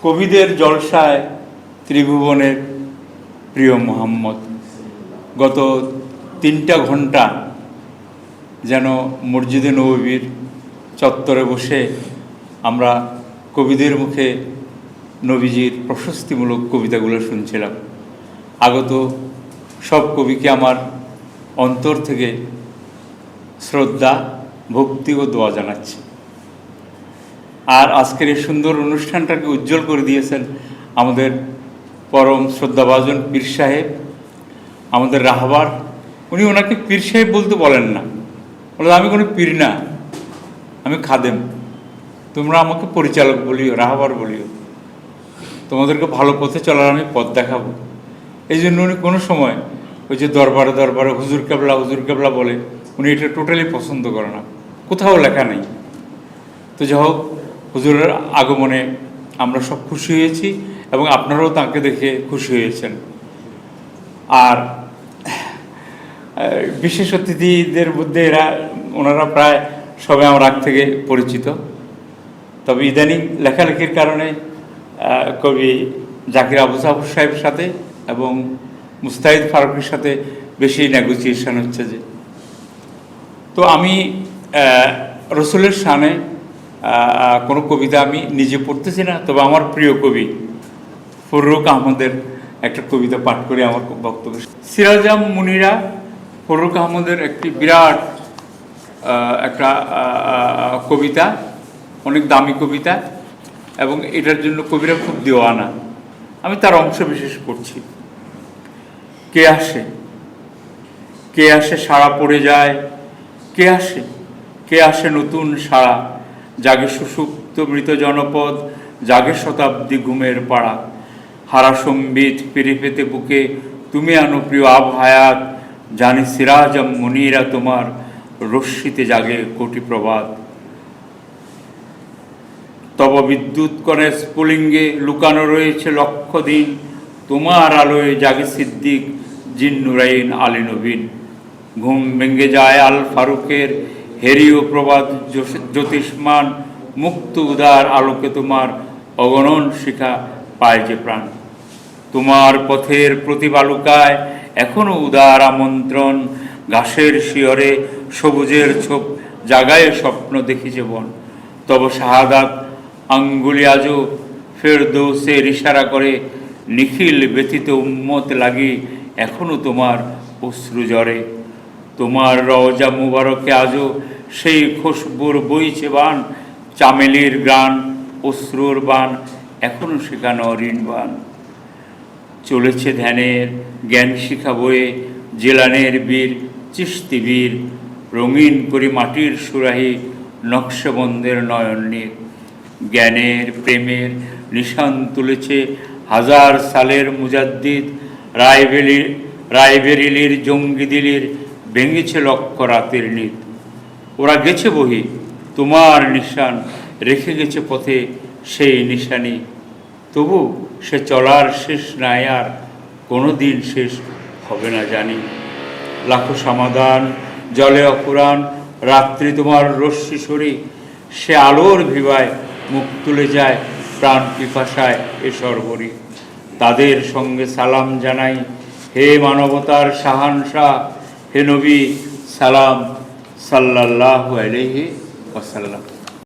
কবিদের জলসায় ত্রিভুবনের প্রিয় মোহাম্মদ। গত 3টা ঘন্টা যেন মসজিদে নববীর চত্বরে বসে আমরা কবিদের মুখে নবীজির প্রশস্তিমূলক কবিতাগুলো শুনছিলাম। আগত সব কবিকে আমার অন্তর থেকে শ্রদ্ধা, ভক্তি ও দোয়া জানাচ্ছি। আর আজকের এই সুন্দর অনুষ্ঠানটাকে উজ্জ্বল করে দিয়েছেন আমাদের পরম শ্রদ্ধাভাজন পীর সাহেব, আমাদের রাহবার। উনি ওনাকে পীর সাহেব বলতে বলেন না, বলে আমি কোনো পীর না, আমি খাদেম, তোমরা আমাকে পরিচালক বলিও, রাহবার বলিও, তোমাদেরকে ভালো পথে চলার আমি পথ দেখাবো। এই জন্য উনি কোনো সময় ওই যে দরবারে দরবারে হুজুর কেবলা বলে, উনি এটা টোটালি পছন্দ করে না, কোথাও লেখা নেই। তো যাই হোক, হুজুরের আগমনে আমরা সব খুশি হয়েছি এবং আপনারাও তাকে দেখে খুশি হয়েছেন। আর বিশেষ অতিথিদের মধ্যে ওনারা প্রায় সবাই আমার আগ থেকে পরিচিত, তবে ইদানিং লেখালেখির কারণে কবি জাকির আবু সাহুর সাহেবের সাথে এবং মুস্তাহিদ ফারুকের সাথে বেশি নেগোসিয়েশন হচ্ছে। যে তো আমি রসুলের শানে কোনো কবিতা আমি নিজে পড়তেছি না, তবে আমার প্রিয় কবি ফররুখ আহমদের একটা কবিতা পাঠ করে আমার বক্তব্য। সিরাজাম মুনিরা ফররুখ আহমদের একটি বিরাট একটা কবিতা, অনেক দামি কবিতা, এবং এটার জন্য কবিরা খুব দেওয়ানা। আমি তার অংশ বিশেষ করছি। কে আসে সাড়া পড়ে যায়, কে আসে নতুন সাড়া, জাগে সুষুপ্ত মৃত জনপদ, জাগে শতাব্দী ঘুমের পাড়া। হারা সম্বিত পেরে পেতে বুকে তুমি আনো প্রিয় আব হায়াত, জানি সিরাজাম মুনিরা তোমার রশ্মিতে জাগে কোটি প্রবাদ। তব বিদ্যুৎ কণে স্ফুলিঙ্গে লুকানো রয়েছে লক্ষ দিন, তোমার আলোয় জাগে সিদ্দিক জিন্নুরাইন আলী নবীন। ঘুম ভেঙে যায় আল ফারুকের হেরিও প্রবাদ জ্যোতিষ্মান, মুক্ত উদার আলোকে তোমার অগণন শিখা পায় যে প্রাণ। তোমার পথের প্রতি বালুকায় এখনো উদার আমন্ত্রণ, ঘাসের শিয়রে সবুজের ছোপ জাগায় স্বপ্ন দেখি জীবন। তব শাহাদাত আঙ্গুলি আজও ফেরদৌসের ইশারা করে, নিখিল ব্যথিত উম্মত লাগি এখনো তোমার অশ্রু জ্বরে। তোমার রওজা মুবারকে আজও সেই খুশবুর বইছে বান, চামেলির গান অশ্রুর বান এখনো শেখানো অরিন বান। চলেছে ধ্যানের জ্ঞান শিখা বয়ে জেলানের বীর চিশতি বীর, রঙিন করি মাটির সুরাহি নকশবন্দের নয়ন নীর। জ্ঞানের প্রেমের নিশান তুলেছে হাজার সালের মুজাদ্দিদ, রায়বেরিলির জঙ্গি দিলির ভেঙেছে লক্ষ রাতের নিদ। ওরা গেছে বহি তোমার নিশান, রেখে গেছে পথে সেই নিশানি, তবু সে চলার শেষ নাই আর কোনো দিন শেষ হবে না জানি। লাখো সমাধান জলে অপুরাণ রাত্রি তোমার রশ্মি সরি, সে আলোর ভিবায় মুখ তুলে যায় প্রাণ পিপাসায় এ সর্বরি। তাদের সঙ্গে সালাম জানাই হে মানবতার শাহানশাহ, হে নবী সালাম সাল্লাল্লাহু আলাইহি ওয়াসাল্লাম।